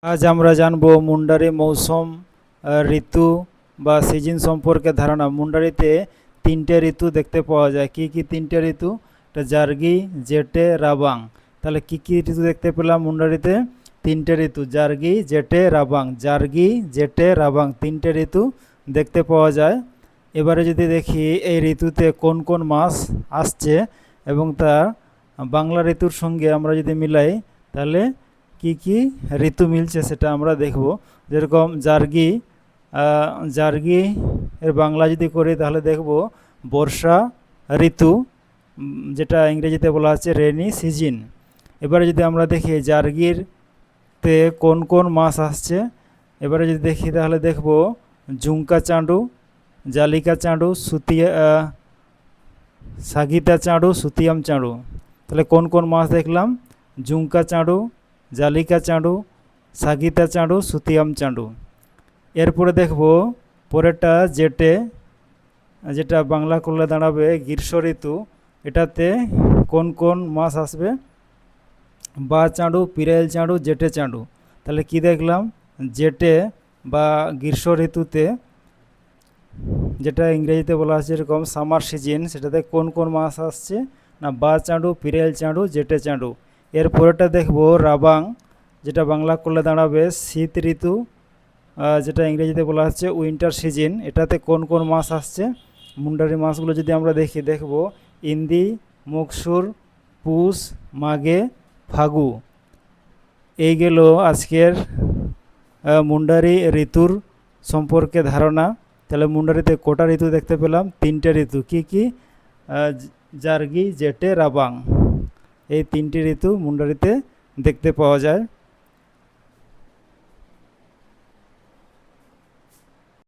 আজ আমরা জানবো মুন্ডারি মৌসুম ঋতু বা সিজন সম্পর্কে ধারণা। মুন্ডারিতে তিনটে ঋতু দেখতে পাওয়া যায়। কি কি তিনটে ঋতু? এটা জার্গি, জেটে, রাবাং। তাহলে কি কি ঋতু দেখতে পেলাম মুন্ডারিতে? তিনটে ঋতু, জার্গি, জেটে, রাবাং। জার্গি, জেটে, রাবাং তিনটে ঋতু দেখতে পাওয়া যায়। এবারে যদি দেখি এই ঋতুতে কোন কোন মাস আসছে এবং তার বাংলা ঋতুর সঙ্গে আমরা যদি মিলাই তাহলে কি কি ঋতু মিলছে সেটা আমরা দেখব। যেরকম জার্গি, জার্গি এর বাংলা যদি করি তাহলে দেখব বর্ষা ঋতু, যেটা ইংরেজিতে বলা হচ্ছে রেনি সিজন। এবারে যদি আমরা দেখি জার্গিরতে কোন কোন মাস আসছে, এবারে যদি দেখি তাহলে দেখব জুঙ্কা চাঁডু, জালিকা চাঁডু, সাগিতা চাঁডু, সুতিয়াম চাঁডু। তাহলে কোন কোন মাস দেখলাম? জুঙ্কা চাঁডু, জালিকা চাঁডু, সাগিতা চাঁডু, সুতিয়াম চাঁডু। এরপরে দেখব পরেরটা জেটে, যেটা বাংলা করলে দাঁড়াবে গ্রীষ্ম ঋতু। এটাতে কোন কোন মাস আসবে? বা চাঁডু, পিরাইল চাঁডু, জেটে চাঁডু। তাহলে কি দেখলাম? জেটে বা গ্রীষ্ম ঋতুতে, যেটা ইংরেজিতে বলা আছে এরকম সামার সিজন, সেটাতে কোন কোন মাস আসছে না বা চাঁডু, পিরাইল চাঁডু, জেটে চাঁডু। এরপরেটা দেখব রাবাং, যেটা বাংলা করলে দাঁড়াবে শীত ঋতু, যেটা ইংরেজিতে বলা হচ্ছে উইন্টার সিজন। এটাতে কোন কোন মাস আসছে? মুন্ডারি মাসগুলো যদি আমরা দেখব ইন্দি, মকসুর, পুষ, মাঘে, ফাগু। এই গেল আজকের মুন্ডারি ঋতুর সম্পর্কে ধারণা। তাহলে মুন্ডারিতে কটা ঋতু দেখতে পেলাম? তিনটে ঋতু। কি কি? জার্গি, জেটে, রাবাং। এই তিনটি ঋতু মুন্ডারিতে দেখতে পাওয়া যায়।